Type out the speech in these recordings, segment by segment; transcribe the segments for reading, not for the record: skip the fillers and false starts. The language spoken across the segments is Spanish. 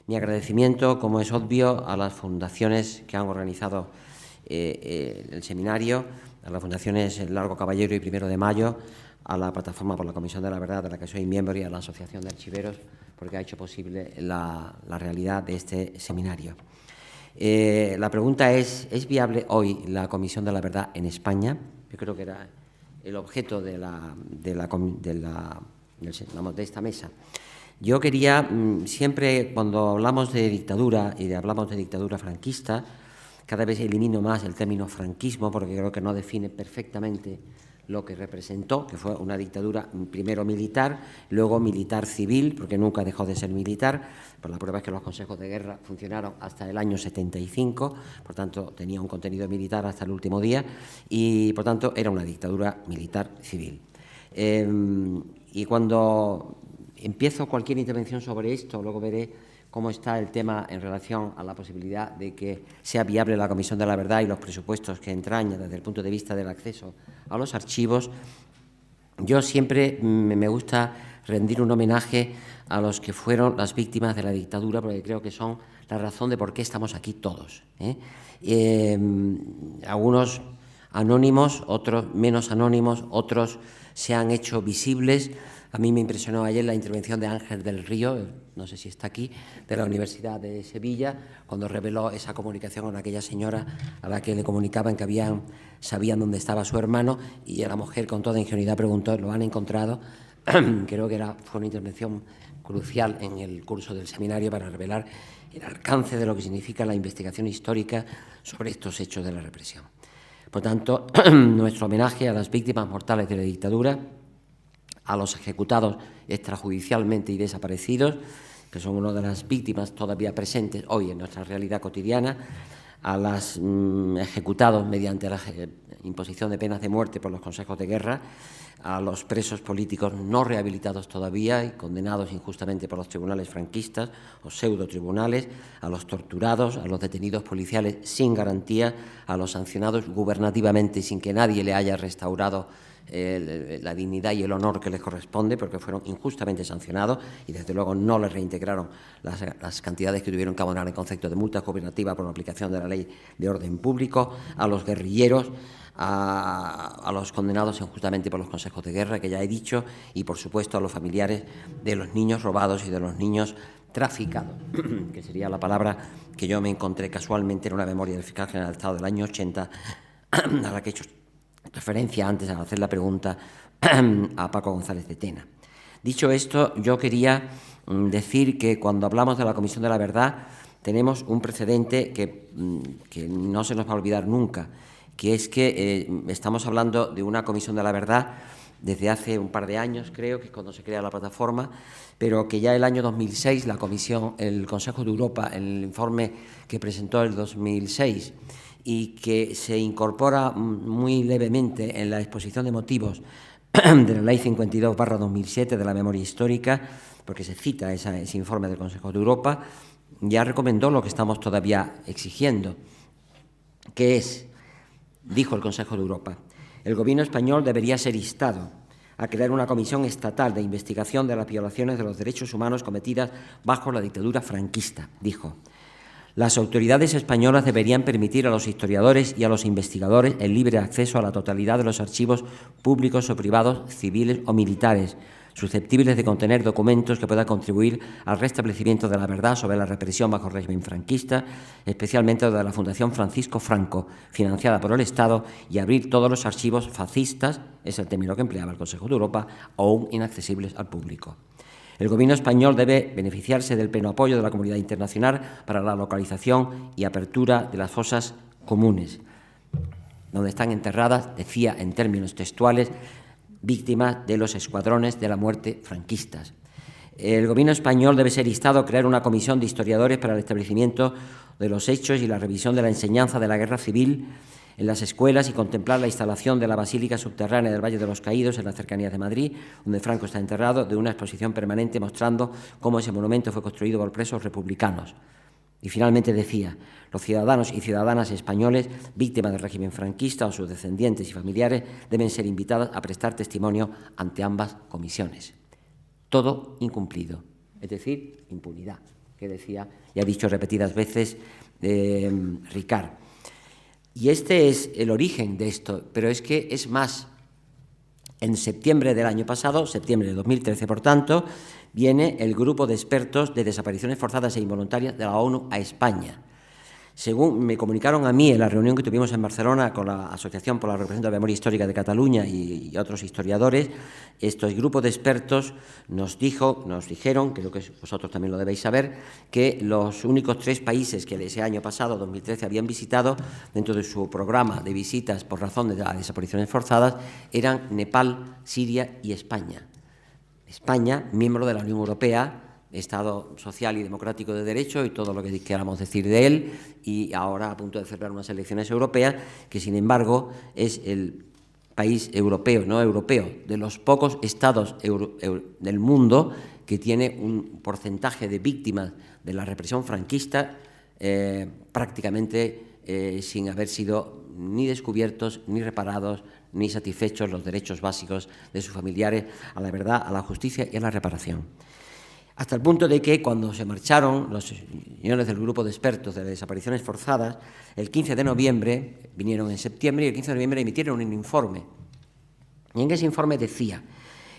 Mi agradecimiento, como es obvio, a las fundaciones que han organizado el seminario, a las fundaciones El Largo Caballero y Primero de Mayo, a la Plataforma por la Comisión de la Verdad, de la que soy miembro, y a la Asociación de Archiveros, porque ha hecho posible la realidad de este seminario. La pregunta es viable hoy la Comisión de la Verdad en España? Yo creo que era el objeto de esta mesa. Yo quería, siempre cuando hablamos de dictadura y hablamos de dictadura franquista, cada vez elimino más el término franquismo, porque creo que no define perfectamente lo que representó, que fue una dictadura primero militar, luego militar civil, porque nunca dejó de ser militar. Por la prueba es que los consejos de guerra funcionaron hasta el año 75, por tanto tenía un contenido militar hasta el último día, y por tanto era una dictadura militar civil. Y cuando empiezo cualquier intervención sobre esto, luego veré cómo está el tema en relación a la posibilidad de que sea viable la Comisión de la Verdad y los presupuestos que entraña desde el punto de vista del acceso a los archivos. Yo siempre me gusta rendir un homenaje a los que fueron las víctimas de la dictadura, porque creo que son la razón de por qué estamos aquí todos. Algunos anónimos, otros menos anónimos, otros se han hecho visibles. A mí me impresionó ayer la intervención de Ángel del Río, no sé si está aquí, de la Universidad de Sevilla, cuando reveló esa comunicación con aquella señora a la que le comunicaban que sabían dónde estaba su hermano, y la mujer con toda ingenuidad preguntó: ¿lo han encontrado? Creo que fue una intervención crucial en el curso del seminario para revelar el alcance de lo que significa la investigación histórica sobre estos hechos de la represión. Por tanto, nuestro homenaje a las víctimas mortales de la dictadura, a los ejecutados extrajudicialmente y desaparecidos, que son una de las víctimas todavía presentes hoy en nuestra realidad cotidiana, a los ejecutados mediante la imposición de penas de muerte por los consejos de guerra, a los presos políticos no rehabilitados todavía y condenados injustamente por los tribunales franquistas o pseudo-tribunales, a los torturados, a los detenidos policiales sin garantía, a los sancionados gubernativamente sin que nadie le haya restaurado la dignidad y el honor que les corresponde, porque fueron injustamente sancionados y desde luego no les reintegraron las cantidades que tuvieron que abonar en concepto de multa cooperativa por la aplicación de la ley de orden público, a los guerrilleros, a los condenados injustamente por los consejos de guerra, que ya he dicho, y por supuesto a los familiares de los niños robados y de los niños traficados, que sería la palabra que yo me encontré casualmente en una memoria del fiscal general del Estado del año 80, a la que he hecho referencia antes al hacer la pregunta a Paco González de Tena. Dicho esto, yo quería decir que cuando hablamos de la Comisión de la Verdad tenemos un precedente que no se nos va a olvidar nunca, que es que estamos hablando de una Comisión de la Verdad desde hace un par de años, creo, que es cuando se crea la plataforma, pero que ya el año 2006 el Consejo de Europa, en el informe que presentó el 2006, y que se incorpora muy levemente en la exposición de motivos de la Ley 52/2007 de la memoria histórica, porque se cita ese informe del Consejo de Europa, ya recomendó lo que estamos todavía exigiendo, que es, dijo el Consejo de Europa: el Gobierno español debería ser instado a crear una comisión estatal de investigación de las violaciones de los derechos humanos cometidas bajo la dictadura franquista, dijo. Las autoridades españolas deberían permitir a los historiadores y a los investigadores el libre acceso a la totalidad de los archivos públicos o privados, civiles o militares, susceptibles de contener documentos que puedan contribuir al restablecimiento de la verdad sobre la represión bajo el régimen franquista, especialmente de la Fundación Francisco Franco, financiada por el Estado, y abrir todos los archivos fascistas, es el término que empleaba el Consejo de Europa, aún inaccesibles al público. El Gobierno español debe beneficiarse del pleno apoyo de la comunidad internacional para la localización y apertura de las fosas comunes, donde están enterradas, decía en términos textuales, víctimas de los escuadrones de la muerte franquistas. El Gobierno español debe ser instado a crear una comisión de historiadores para el establecimiento de los hechos y la revisión de la enseñanza de la guerra civil en las escuelas y contemplar la instalación de la Basílica Subterránea del Valle de los Caídos en las cercanías de Madrid, donde Franco está enterrado, de una exposición permanente mostrando cómo ese monumento fue construido por presos republicanos. Y finalmente decía: los ciudadanos y ciudadanas españoles víctimas del régimen franquista o sus descendientes y familiares deben ser invitados a prestar testimonio ante ambas comisiones. Todo incumplido, es decir, impunidad. que decía y ha dicho repetidas veces Ricard. Y este es el origen de esto, pero es que es más. En septiembre del año pasado, septiembre de 2013, por tanto, viene el grupo de expertos de desapariciones forzadas e involuntarias de la ONU a España. Según me comunicaron a mí en la reunión que tuvimos en Barcelona con la Asociación por la Recuperación de la Memoria Histórica de Cataluña y otros historiadores, estos grupos de expertos nos dijeron, creo que vosotros también lo debéis saber, que los únicos 3 países que ese año pasado, 2013, habían visitado dentro de su programa de visitas por razón de las desapariciones forzadas eran Nepal, Siria y España. España, miembro de la Unión Europea, Estado social y democrático de derecho y todo lo que queramos decir de él, y ahora a punto de celebrar unas elecciones europeas, que sin embargo es el país europeo, no europeo, de los pocos estados del mundo que tiene un porcentaje de víctimas de la represión franquista prácticamente sin haber sido ni descubiertos, ni reparados, ni satisfechos los derechos básicos de sus familiares a la verdad, a la justicia y a la reparación. Hasta el punto de que cuando se marcharon los señores del grupo de expertos de desapariciones forzadas, el 15 de noviembre, vinieron en septiembre, y el 15 de noviembre emitieron un informe. Y en ese informe decía: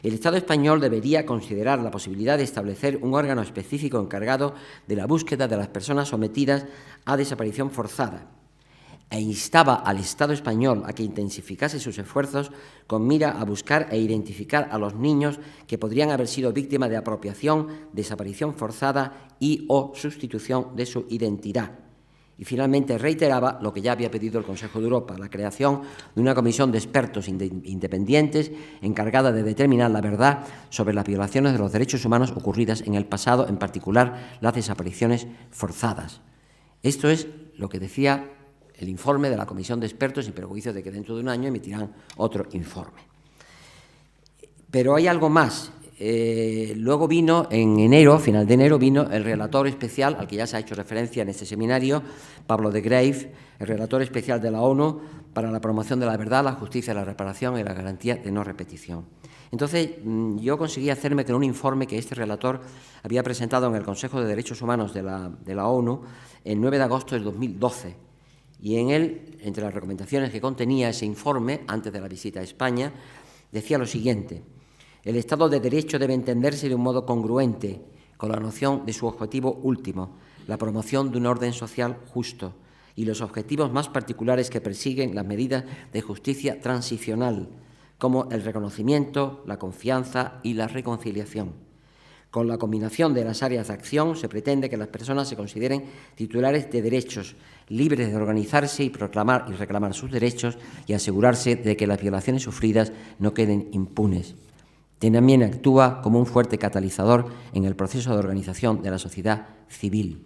el Estado español debería considerar la posibilidad de establecer un órgano específico encargado de la búsqueda de las personas sometidas a desaparición forzada, e instaba al Estado español a que intensificase sus esfuerzos con mira a buscar e identificar a los niños que podrían haber sido víctimas de apropiación, desaparición forzada y o sustitución de su identidad. Y finalmente reiteraba lo que ya había pedido el Consejo de Europa, la creación de una comisión de expertos independientes encargada de determinar la verdad sobre las violaciones de los derechos humanos ocurridas en el pasado, en particular las desapariciones forzadas. Esto es lo que decía el informe de la comisión de expertos, sin perjuicio de que dentro de un año emitirán otro informe. Pero hay algo más. Luego vino en enero, final de enero, vino el relator especial, al que ya se ha hecho referencia en este seminario, Pablo de Greiff, el relator especial de la ONU para la promoción de la verdad, la justicia, la reparación y la garantía de no repetición. Entonces, yo conseguí hacerme con un informe que este relator había presentado en el Consejo de Derechos Humanos de la ONU el 9 de agosto de 2012. Y en él, entre las recomendaciones que contenía ese informe, antes de la visita a España, decía lo siguiente: el Estado de Derecho debe entenderse de un modo congruente con la noción de su objetivo último, la promoción de un orden social justo, y los objetivos más particulares que persiguen las medidas de justicia transicional, como el reconocimiento, la confianza y la reconciliación. Con la combinación de las áreas de acción se pretende que las personas se consideren titulares de derechos, libres de organizarse y proclamar y reclamar sus derechos, y asegurarse de que las violaciones sufridas no queden impunes. También actúa como un fuerte catalizador en el proceso de organización de la sociedad civil.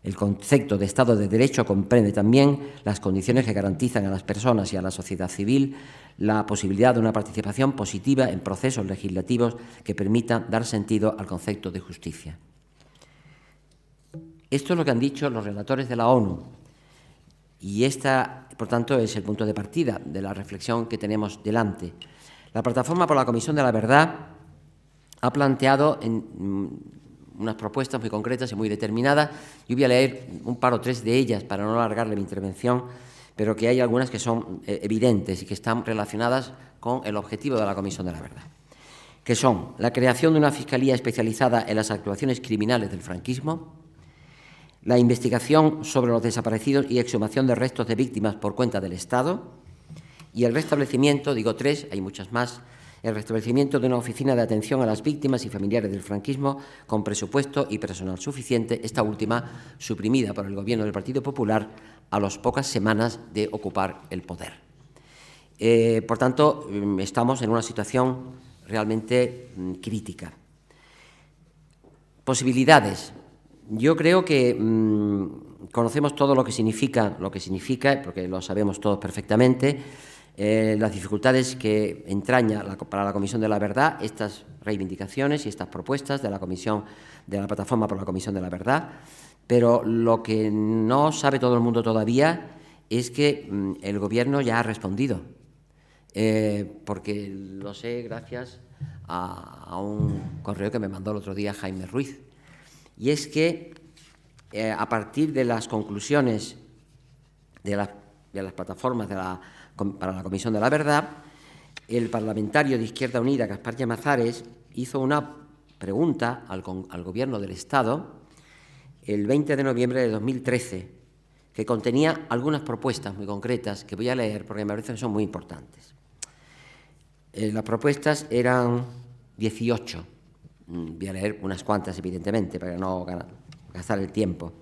El concepto de Estado de Derecho comprende también las condiciones que garantizan a las personas y a la sociedad civil la posibilidad de una participación positiva en procesos legislativos que permitan dar sentido al concepto de justicia. Esto es lo que han dicho los relatores de la ONU, y por tanto, es el punto de partida de la reflexión que tenemos delante. La Plataforma por la Comisión de la Verdad ha planteado unas propuestas muy concretas y muy determinadas. Yo voy a leer un par o tres de ellas para no alargarle mi intervención, pero que hay algunas que son evidentes y que están relacionadas con el objetivo de la Comisión de la Verdad, que son la creación de una fiscalía especializada en las actuaciones criminales del franquismo, la investigación sobre los desaparecidos y exhumación de restos de víctimas por cuenta del Estado, y el restablecimiento, digo tres, hay muchas más, el restablecimiento de una oficina de atención a las víctimas y familiares del franquismo con presupuesto y personal suficiente, esta última suprimida por el Gobierno del Partido Popular a las pocas semanas de ocupar el poder. Por tanto, estamos en una situación realmente crítica. Posibilidades. Yo creo que conocemos todo lo que significa, porque lo sabemos todos perfectamente, las dificultades que entraña para la Comisión de la Verdad estas reivindicaciones y estas propuestas de la Plataforma por la Comisión de la Verdad, pero lo que no sabe todo el mundo todavía es que el Gobierno ya ha respondido, porque lo sé gracias a un correo que me mandó el otro día Jaime Ruiz, y es que a partir de las conclusiones de las plataformas para la Comisión de la Verdad, el parlamentario de Izquierda Unida, Gaspar Llamazares, hizo una pregunta al Gobierno del Estado el 20 de noviembre de 2013, que contenía algunas propuestas muy concretas que voy a leer porque me parece que son muy importantes. Las propuestas eran 18. Voy a leer unas cuantas, evidentemente, para no gastar el tiempo.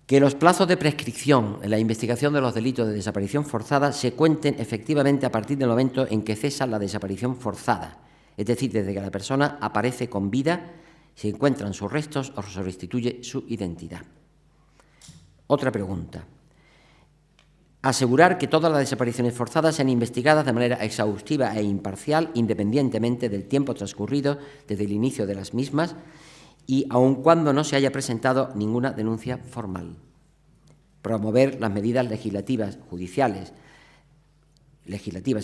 Que los plazos de prescripción en la investigación de los delitos de desaparición forzada se cuenten efectivamente a partir del momento en que cesa la desaparición forzada, es decir, desde que la persona aparece con vida, se encuentran sus restos o se restituye su identidad. Otra pregunta. Asegurar que todas las desapariciones forzadas sean investigadas de manera exhaustiva e imparcial, independientemente del tiempo transcurrido desde el inicio de las mismas y aun cuando no se haya presentado ninguna denuncia formal. Promover las medidas legislativas y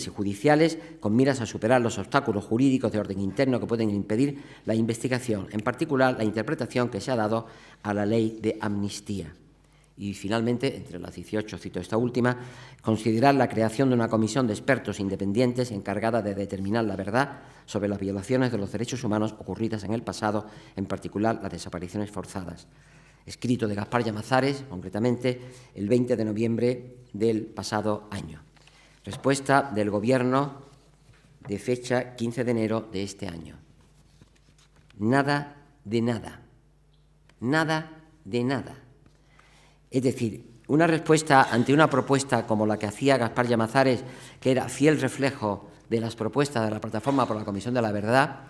judiciales con miras a superar los obstáculos jurídicos de orden interno que pueden impedir la investigación, en particular la interpretación que se ha dado a la ley de amnistía. Y, finalmente, entre las 18, cito esta última, considerar la creación de una comisión de expertos independientes encargada de determinar la verdad sobre las violaciones de los derechos humanos ocurridas en el pasado, en particular las desapariciones forzadas. Escrito de Gaspar Llamazares, concretamente, el 20 de noviembre del pasado año. Respuesta del Gobierno de fecha 15 de enero de este año. Nada de nada. Nada de nada. Es decir, una respuesta ante una propuesta como la que hacía Gaspar Llamazares, que era fiel reflejo de las propuestas de la Plataforma por la Comisión de la Verdad,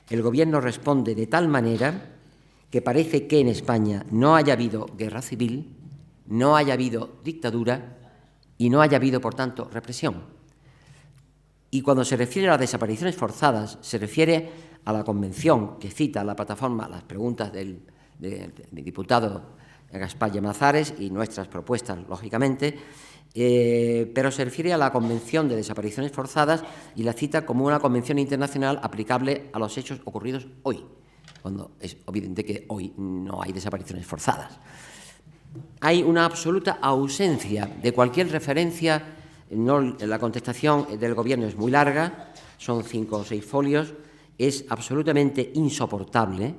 el Gobierno responde de tal manera que parece que en España no haya habido guerra civil, no haya habido dictadura y no haya habido, por tanto, represión. Y cuando se refiere a las desapariciones forzadas, se refiere a la convención que cita la Plataforma, las preguntas del diputado Gaspar Llamazares y nuestras propuestas, lógicamente, pero se refiere a la Convención de Desapariciones Forzadas y la cita como una convención internacional aplicable a los hechos ocurridos hoy, cuando es evidente que hoy no hay desapariciones forzadas. Hay una absoluta ausencia de cualquier referencia, la contestación del Gobierno es muy larga, son 5 o 6 folios, es absolutamente insoportable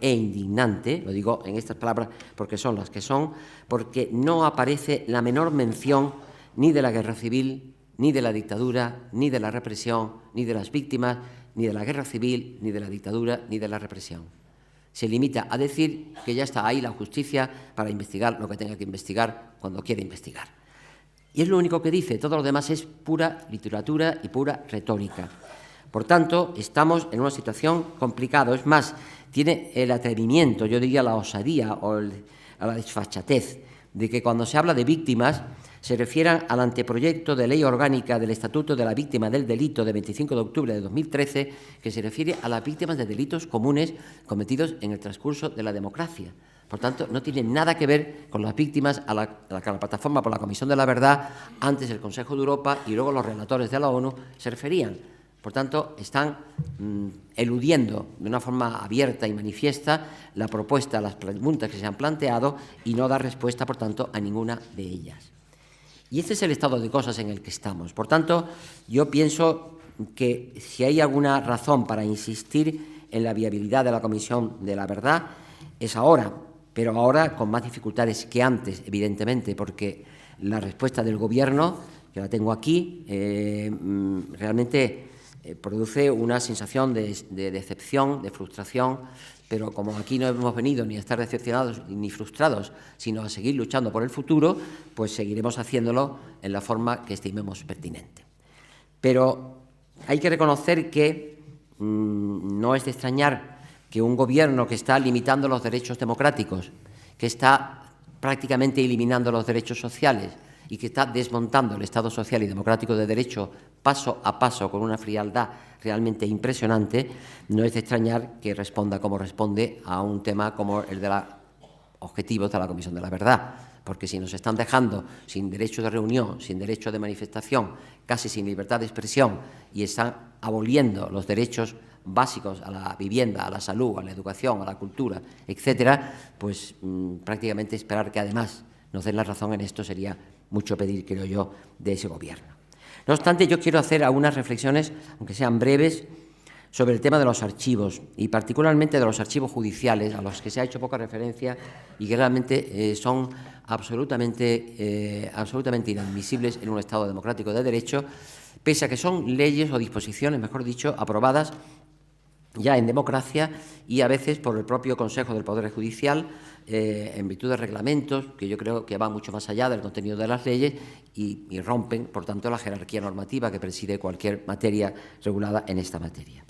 e indignante, lo digo en estas palabras porque son las que son, porque no aparece la menor mención ni de la guerra civil, ni de la dictadura, ni de la represión, ni de las víctimas, ni de la guerra civil, ni de la dictadura, ni de la represión. Se limita a decir que ya está ahí la justicia para investigar lo que tenga que investigar cuando quiera investigar. Y es lo único que dice, todo lo demás es pura literatura y pura retórica. Por tanto, estamos en una situación complicada. Es más, tiene el atrevimiento, yo diría la osadía o a la desfachatez, de que cuando se habla de víctimas se refieran al anteproyecto de ley orgánica del Estatuto de la Víctima del Delito de 25 de octubre de 2013, que se refiere a las víctimas de delitos comunes cometidos en el transcurso de la democracia. Por tanto, no tiene nada que ver con las víctimas a la que la Plataforma por la Comisión de la Verdad, antes el Consejo de Europa y luego los relatores de la ONU se referían. Por tanto, están eludiendo de una forma abierta y manifiesta la propuesta, las preguntas que se han planteado y no dar respuesta, por tanto, a ninguna de ellas. Y este es el estado de cosas en el que estamos. Por tanto, yo pienso que si hay alguna razón para insistir en la viabilidad de la Comisión de la Verdad, es ahora, pero ahora con más dificultades que antes, evidentemente, porque la respuesta del Gobierno, que la tengo aquí, realmente produce una sensación de decepción, de frustración, pero como aquí no hemos venido ni a estar decepcionados ni frustrados, sino a seguir luchando por el futuro, pues seguiremos haciéndolo en la forma que estimemos pertinente. Pero hay que reconocer que no es de extrañar que un Gobierno que está limitando los derechos democráticos, que está prácticamente eliminando los derechos sociales y que está desmontando el Estado social y democrático de derecho paso a paso con una frialdad realmente impresionante, no es de extrañar que responda como responde a un tema como el de los objetivos de la Comisión de la Verdad, porque si nos están dejando sin derecho de reunión, sin derecho de manifestación, casi sin libertad de expresión y están aboliendo los derechos básicos a la vivienda, a la salud, a la educación, a la cultura, etcétera, pues prácticamente esperar que además nos den la razón en esto sería mucho pedir, creo yo, de ese Gobierno. No obstante, yo quiero hacer algunas reflexiones, aunque sean breves, sobre el tema de los archivos y particularmente de los archivos judiciales, a los que se ha hecho poca referencia y que realmente son absolutamente inadmisibles en un Estado democrático de derecho, pese a que son leyes o disposiciones, mejor dicho, aprobadas ya en democracia y a veces por el propio Consejo del Poder Judicial, en virtud de reglamentos que yo creo que van mucho más allá del contenido de las leyes y rompen, por tanto, la jerarquía normativa que preside cualquier materia regulada en esta materia.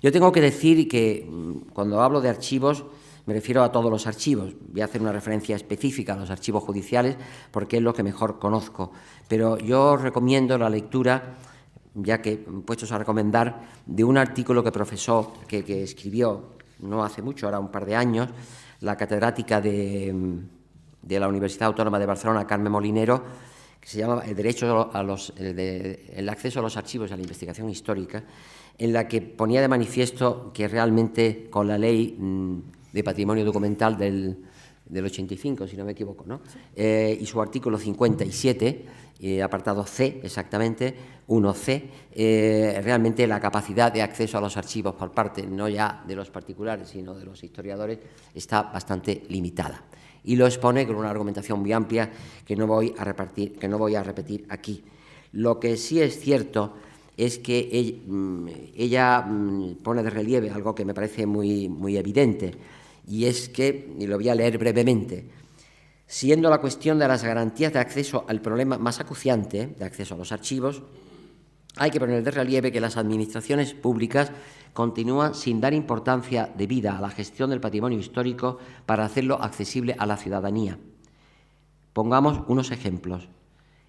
Yo tengo que decir que cuando hablo de archivos me refiero a todos los archivos. Voy a hacer una referencia específica a los archivos judiciales porque es lo que mejor conozco, pero yo recomiendo la lectura, ya que puestos a recomendar, de un artículo que profesó, que escribió no hace mucho, ahora un par de años, la catedrática de la Universidad Autónoma de Barcelona, Carmen Molinero, que se llama El acceso a los archivos y a la investigación histórica, en la que ponía de manifiesto que realmente con la ley de patrimonio documental del 85, si no me equivoco, ¿no? Y su artículo 57, apartado C, exactamente, 1C, realmente la capacidad de acceso a los archivos por parte, no ya de los particulares, sino de los historiadores, está bastante limitada. Y lo expone con una argumentación muy amplia que no voy a repetir aquí. Lo que sí es cierto es que ella pone de relieve algo que me parece muy evidente, y es que, y lo voy a leer brevemente, siendo la cuestión de las garantías de acceso al problema más acuciante de acceso a los archivos, hay que poner de relieve que las administraciones públicas continúan sin dar importancia debida a la gestión del patrimonio histórico para hacerlo accesible a la ciudadanía. Pongamos unos ejemplos.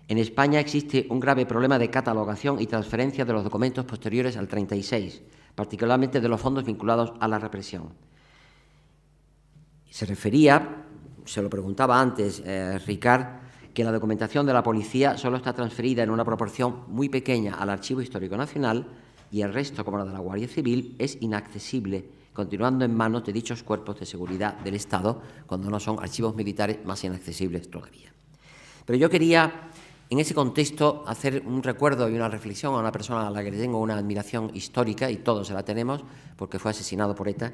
En España existe un grave problema de catalogación y transferencia de los documentos posteriores al 36, particularmente de los fondos vinculados a la represión. Se lo preguntaba antes Ricard, que la documentación de la policía solo está transferida en una proporción muy pequeña al Archivo Histórico Nacional y el resto, como la de la Guardia Civil, es inaccesible, continuando en manos de dichos cuerpos de seguridad del Estado, cuando no son archivos militares más inaccesibles todavía. Pero yo quería, en ese contexto, hacer un recuerdo y una reflexión a una persona a la que le tengo una admiración histórica, y todos se la tenemos, porque fue asesinado por ETA,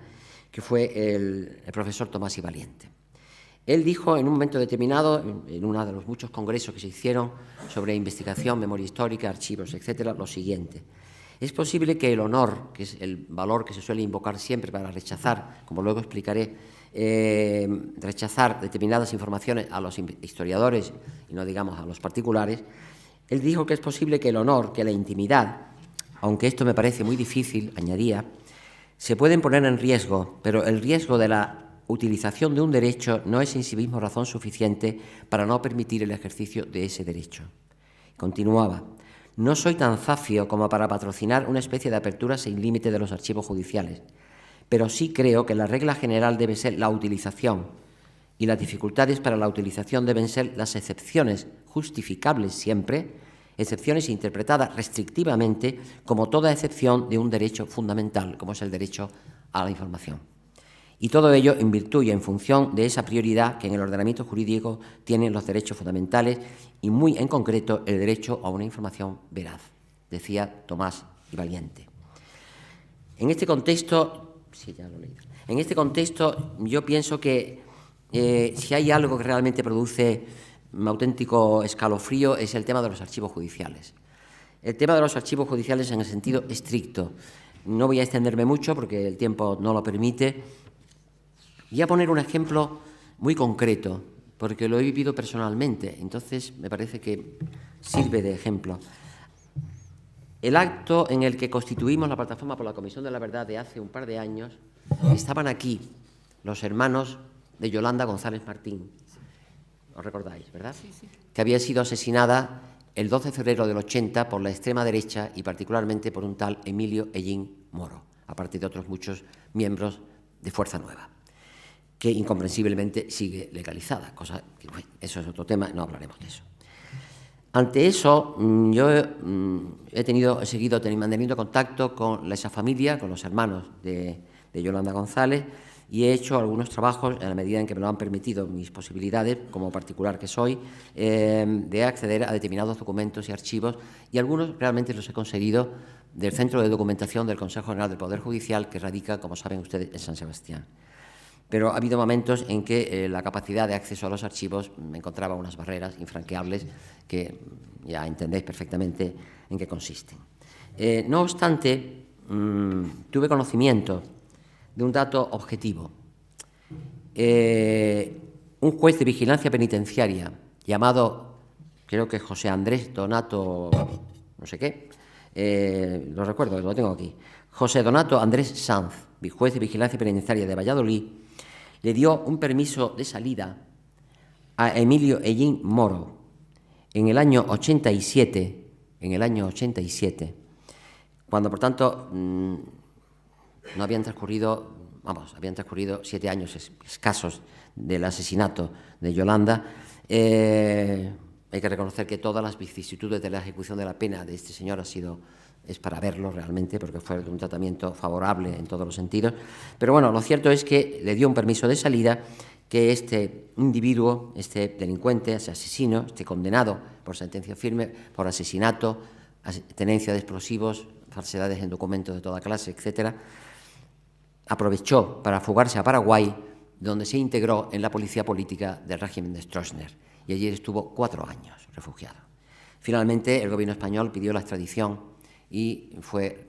que fue el profesor Tomás y Valiente. Él dijo en un momento determinado, en uno de los muchos congresos que se hicieron sobre investigación, memoria histórica, archivos, etcétera, lo siguiente: es posible que el honor, que es el valor que se suele invocar siempre para rechazar, como luego explicaré, rechazar determinadas informaciones a los historiadores y no digamos a los particulares, él dijo que es posible que el honor, que la intimidad, aunque esto me parece muy difícil, añadía, se pueden poner en riesgo, pero el riesgo de la utilización de un derecho no es en sí mismo razón suficiente para no permitir el ejercicio de ese derecho. Continuaba: no soy tan zafio como para patrocinar una especie de apertura sin límite de los archivos judiciales, pero sí creo que la regla general debe ser la utilización, y las dificultades para la utilización deben ser las excepciones, justificables siempre, excepciones interpretadas restrictivamente como toda excepción de un derecho fundamental, como es el derecho a la información. Y todo ello en virtud y en función de esa prioridad que en el ordenamiento jurídico tienen los derechos fundamentales y muy en concreto el derecho a una información veraz, decía Tomás y Valiente. En este contexto, yo pienso que si hay algo que realmente produce un auténtico escalofrío es el tema de los archivos judiciales. El tema de los archivos judiciales en el sentido estricto. No voy a extenderme mucho porque el tiempo no lo permite. Voy a poner un ejemplo muy concreto, porque lo he vivido personalmente, entonces me parece que sirve de ejemplo. El acto en el que constituimos la Plataforma por la Comisión de la Verdad de hace un par de años, estaban aquí los hermanos de Yolanda González Martín. ¿Os recordáis, verdad? Sí, sí. Que había sido asesinada el 12 de febrero del 80 por la extrema derecha y particularmente por un tal Emilio Hellín Moro, aparte de otros muchos miembros de Fuerza Nueva, que incomprensiblemente sigue legalizada, cosa que, bueno, eso es otro tema, no hablaremos de eso. Ante eso, yo he seguido manteniendo contacto con esa familia, con los hermanos de Yolanda González, y he hecho algunos trabajos, en la medida en que me lo han permitido mis posibilidades, como particular que soy, de acceder a determinados documentos y archivos, y algunos realmente los he conseguido del Centro de Documentación del Consejo General del Poder Judicial, que radica, como saben ustedes, en San Sebastián. Pero ha habido momentos en que la capacidad de acceso a los archivos me encontraba unas barreras infranqueables que ya entendéis perfectamente en qué consisten. No obstante, tuve conocimiento de un dato objetivo. Un juez de vigilancia penitenciaria llamado, creo que José Andrés Donato, no sé qué, lo recuerdo, lo tengo aquí, José Donato Andrés Sanz, juez de vigilancia penitenciaria de Valladolid, le dio un permiso de salida a Emilio Ellín Moro en el año 87, cuando, por tanto, no habían transcurrido, habían transcurrido 7 años escasos del asesinato de Yolanda. Hay que reconocer que todas las vicisitudes de la ejecución de la pena de este señor es para verlo realmente, porque fue de un tratamiento favorable en todos los sentidos. Pero bueno, lo cierto es que le dio un permiso de salida, que este individuo, este delincuente, ese asesino, este condenado por sentencia firme, por asesinato, tenencia de explosivos, falsedades en documentos de toda clase, etcétera, aprovechó para fugarse a Paraguay, donde se integró en la policía política del régimen de Stroessner, y allí estuvo 4 años refugiado. Finalmente, el gobierno español pidió la extradición y fue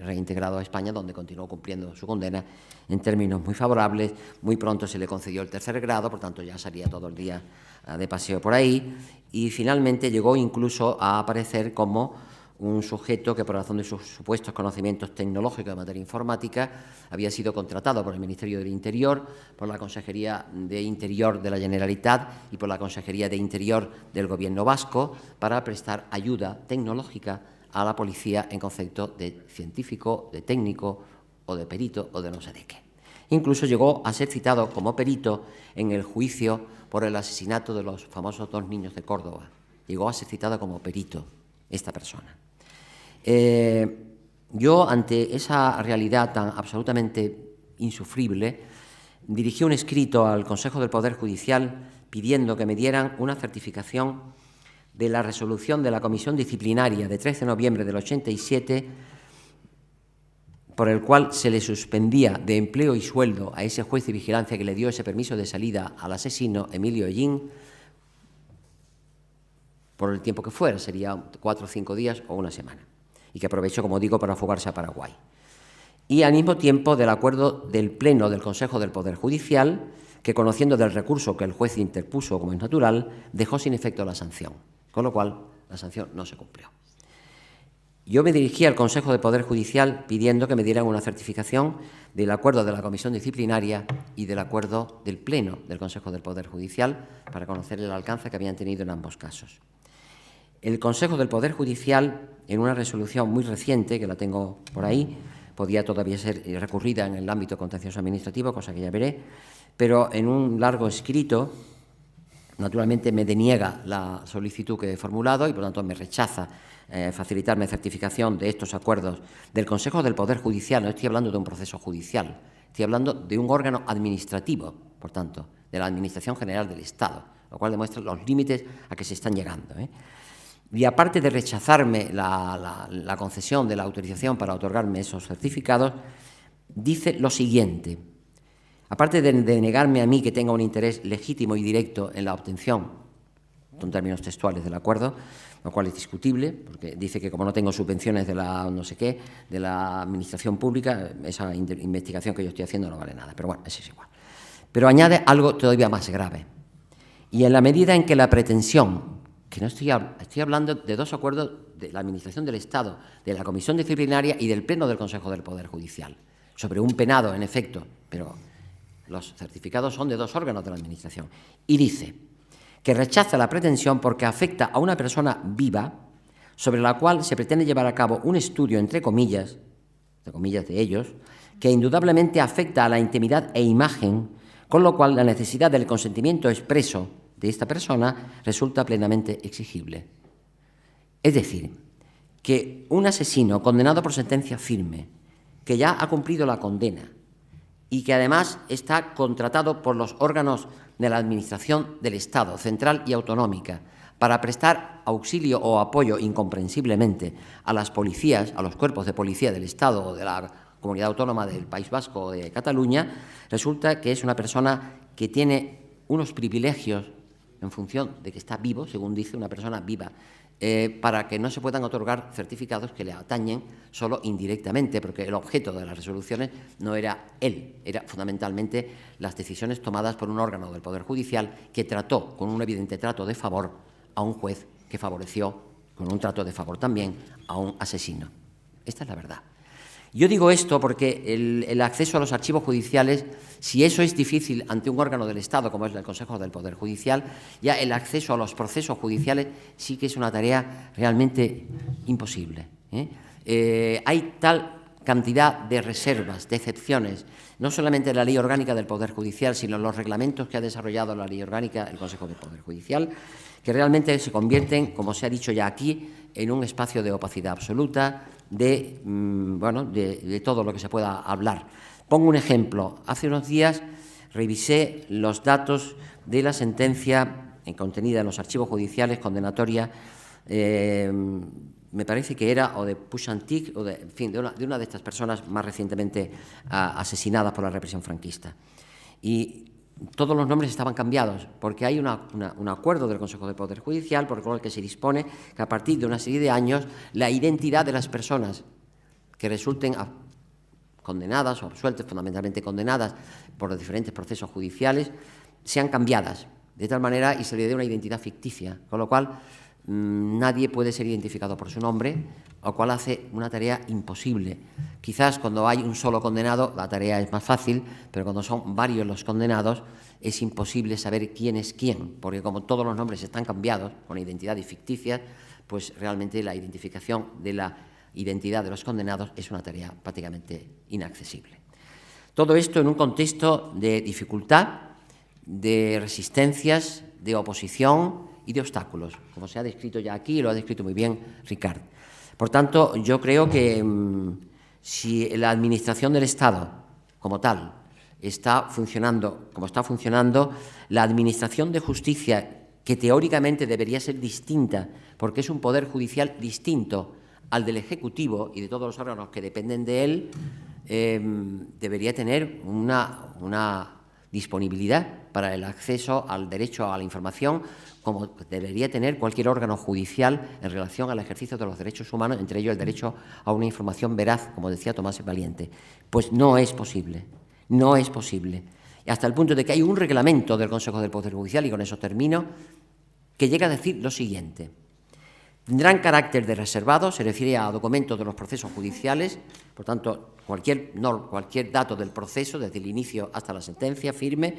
reintegrado a España, donde continuó cumpliendo su condena en términos muy favorables. Muy pronto se le concedió el 3er grado, por tanto ya salía todo el día de paseo por ahí, y finalmente llegó incluso a aparecer como un sujeto que, por razón de sus supuestos conocimientos tecnológicos en materia informática, había sido contratado por el Ministerio del Interior, por la Consejería de Interior de la Generalitat y por la Consejería de Interior del Gobierno vasco para prestar ayuda tecnológica a la policía en concepto de científico, de técnico o de perito o de no sé de qué. Incluso llegó a ser citado como perito en el juicio por el asesinato de los famosos 2 niños de Córdoba. Llegó a ser citado como perito esta persona. Yo, ante esa realidad tan absolutamente insufrible, dirigí un escrito al Consejo del Poder Judicial pidiendo que me dieran una certificación de la resolución de la Comisión Disciplinaria de 13 de noviembre del 87, por el cual se le suspendía de empleo y sueldo a ese juez de vigilancia que le dio ese permiso de salida al asesino Emilio Ellín, por el tiempo que fuera, sería 4 o 5 días o una semana, y que aprovechó, como digo, para fugarse a Paraguay. Y al mismo tiempo del acuerdo del Pleno del Consejo del Poder Judicial, que, conociendo del recurso que el juez interpuso, como es natural, dejó sin efecto la sanción, con lo cual la sanción no se cumplió. Yo me dirigí al Consejo del Poder Judicial pidiendo que me dieran una certificación del acuerdo de la Comisión Disciplinaria y del acuerdo del Pleno del Consejo del Poder Judicial para conocer el alcance que habían tenido en ambos casos. El Consejo del Poder Judicial, en una resolución muy reciente, que la tengo por ahí, podía todavía ser recurrida en el ámbito contencioso administrativo, cosa que ya veré, pero en un largo escrito, naturalmente me deniega la solicitud que he formulado y, por tanto, me rechaza facilitarme certificación de estos acuerdos del Consejo del Poder Judicial. No estoy hablando de un proceso judicial, estoy hablando de un órgano administrativo, por tanto, de la Administración General del Estado, lo cual demuestra los límites a que se están llegando. Y aparte de rechazarme la concesión de la autorización para otorgarme esos certificados, dice lo siguiente: aparte de negarme a mí que tenga un interés legítimo y directo en la obtención, son términos textuales del acuerdo, lo cual es discutible, porque dice que como no tengo subvenciones de la no sé qué, de la administración pública, esa investigación que yo estoy haciendo no vale nada, pero bueno, eso es igual. Pero añade algo todavía más grave: y en la medida en que la pretensión, que no estoy hablando de 2 acuerdos de la Administración del Estado, de la Comisión Disciplinaria y del Pleno del Consejo del Poder Judicial, sobre un penado, en efecto, pero los certificados son de 2 órganos de la Administración, y dice que rechaza la pretensión porque afecta a una persona viva sobre la cual se pretende llevar a cabo un estudio, entre comillas de ellos, que indudablemente afecta a la intimidad e imagen, con lo cual la necesidad del consentimiento expreso de esta persona resulta plenamente exigible. Es decir, que un asesino condenado por sentencia firme, que ya ha cumplido la condena y que además está contratado por los órganos de la Administración del Estado, central y autonómica, para prestar auxilio o apoyo incomprensiblemente a las policías, a los cuerpos de policía del Estado o de la Comunidad Autónoma del País Vasco o de Cataluña, resulta que es una persona que tiene unos privilegios en función de que está vivo, según dice, una persona viva, para que no se puedan otorgar certificados que le atañen solo indirectamente, porque el objeto de las resoluciones no era él, era fundamentalmente las decisiones tomadas por un órgano del Poder Judicial que trató con un evidente trato de favor a un juez que favoreció con un trato de favor también a un asesino. Esta es la verdad. Yo digo esto porque el acceso a los archivos judiciales, si eso es difícil ante un órgano del Estado, como es el Consejo del Poder Judicial, ya el acceso a los procesos judiciales sí que es una tarea realmente imposible. Hay tal cantidad de reservas, de excepciones, no solamente en la Ley Orgánica del Poder Judicial, sino en los reglamentos que ha desarrollado la Ley Orgánica del Consejo del Poder Judicial, que realmente se convierten, como se ha dicho ya aquí, en un espacio de opacidad absoluta, de todo lo que se pueda hablar. Pongo un ejemplo. Hace unos días revisé los datos de la sentencia contenida en los archivos judiciales condenatoria, me parece que era o de Puig-Antich o de una de estas personas más recientemente asesinadas por la represión franquista. Y todos los nombres estaban cambiados, porque hay un acuerdo del Consejo del Poder Judicial por el que se dispone que a partir de una serie de años la identidad de las personas que resulten condenadas o absueltas, fundamentalmente condenadas por los diferentes procesos judiciales, sean cambiadas de tal manera y se le dé una identidad ficticia, con lo cual nadie puede ser identificado por su nombre, lo cual hace una tarea imposible. Quizás cuando hay un solo condenado la tarea es más fácil, pero cuando son varios los condenados es imposible saber quién es quién, porque como todos los nombres están cambiados con identidades ficticias, pues realmente la identificación de la identidad de los condenados es una tarea prácticamente inaccesible. Todo esto en un contexto de dificultad, de resistencias, de oposición y de obstáculos, como se ha descrito ya aquí y lo ha descrito muy bien Ricard. Por tanto, yo creo que si la Administración del Estado, como tal, está funcionando como está funcionando, la Administración de Justicia, que teóricamente debería ser distinta, porque es un poder judicial distinto al del Ejecutivo y de todos los órganos que dependen de él, debería tener una disponibilidad para el acceso al derecho a la información, como debería tener cualquier órgano judicial en relación al ejercicio de los derechos humanos, entre ellos el derecho a una información veraz, como decía Tomás Valiente. Pues no es posible, no es posible. Hasta el punto de que hay un reglamento del Consejo del Poder Judicial, y con eso termino, que llega a decir lo siguiente: tendrán carácter de reservado, se refiere a documentos de los procesos judiciales, por tanto, cualquier dato del proceso, desde el inicio hasta la sentencia firme,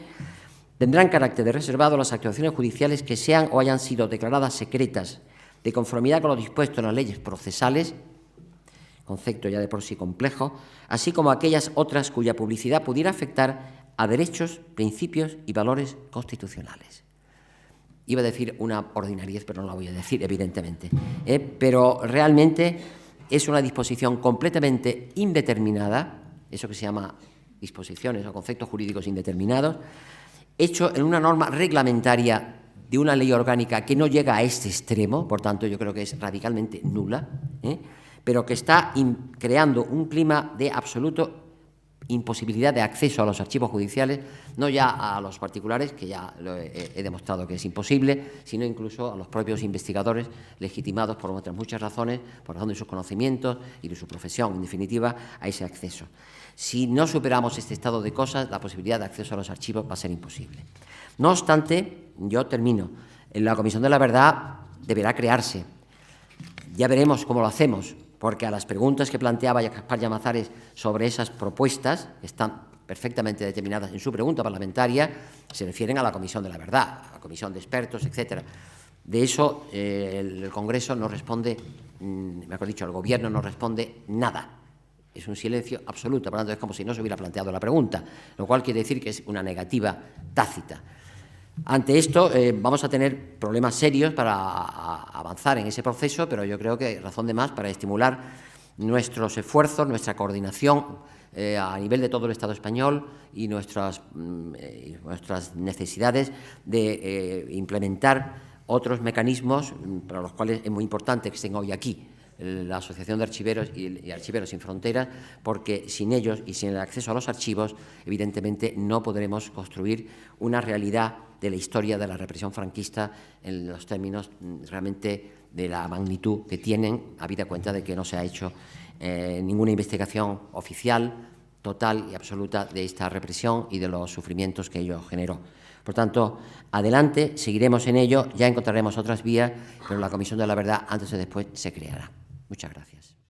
tendrán carácter de reservado las actuaciones judiciales que sean o hayan sido declaradas secretas de conformidad con lo dispuesto en las leyes procesales, concepto ya de por sí complejo, así como aquellas otras cuya publicidad pudiera afectar a derechos, principios y valores constitucionales. Iba a decir una ordinariez, pero no la voy a decir, evidentemente. Pero realmente es una disposición completamente indeterminada, eso que se llama disposiciones o conceptos jurídicos indeterminados, hecho en una norma reglamentaria de una ley orgánica que no llega a este extremo, por tanto yo creo que es radicalmente nula, pero que está creando un clima de absoluto imposibilidad de acceso a los archivos judiciales, no ya a los particulares, que ya lo he demostrado que es imposible, sino incluso a los propios investigadores legitimados por otras muchas razones, por razón de sus conocimientos y de su profesión, en definitiva, a ese acceso. Si no superamos este estado de cosas, la posibilidad de acceso a los archivos va a ser imposible. No obstante, yo termino, la Comisión de la Verdad deberá crearse. Ya veremos cómo lo hacemos, porque a las preguntas que planteaba Gaspar Llamazares sobre esas propuestas, que están perfectamente determinadas en su pregunta parlamentaria, se refieren a la Comisión de la Verdad, a la Comisión de Expertos, etcétera. De eso el Congreso no responde, mejor dicho, el Gobierno no responde nada. Es un silencio absoluto, por lo tanto es como si no se hubiera planteado la pregunta, lo cual quiere decir que es una negativa tácita. Ante esto, vamos a tener problemas serios para avanzar en ese proceso, pero yo creo que hay razón de más para estimular nuestros esfuerzos, nuestra coordinación a nivel de todo el Estado español y nuestras necesidades de implementar otros mecanismos para los cuales es muy importante que estén hoy aquí la Asociación de Archiveros y Archiveros Sin Fronteras, porque sin ellos y sin el acceso a los archivos, evidentemente no podremos construir una realidad de la historia de la represión franquista en los términos realmente de la magnitud que tienen, habida cuenta de que no se ha hecho ninguna investigación oficial, total y absoluta de esta represión y de los sufrimientos que ello generó. Por tanto, adelante, seguiremos en ello, ya encontraremos otras vías, pero la Comisión de la Verdad, antes o después, se creará. Muchas gracias.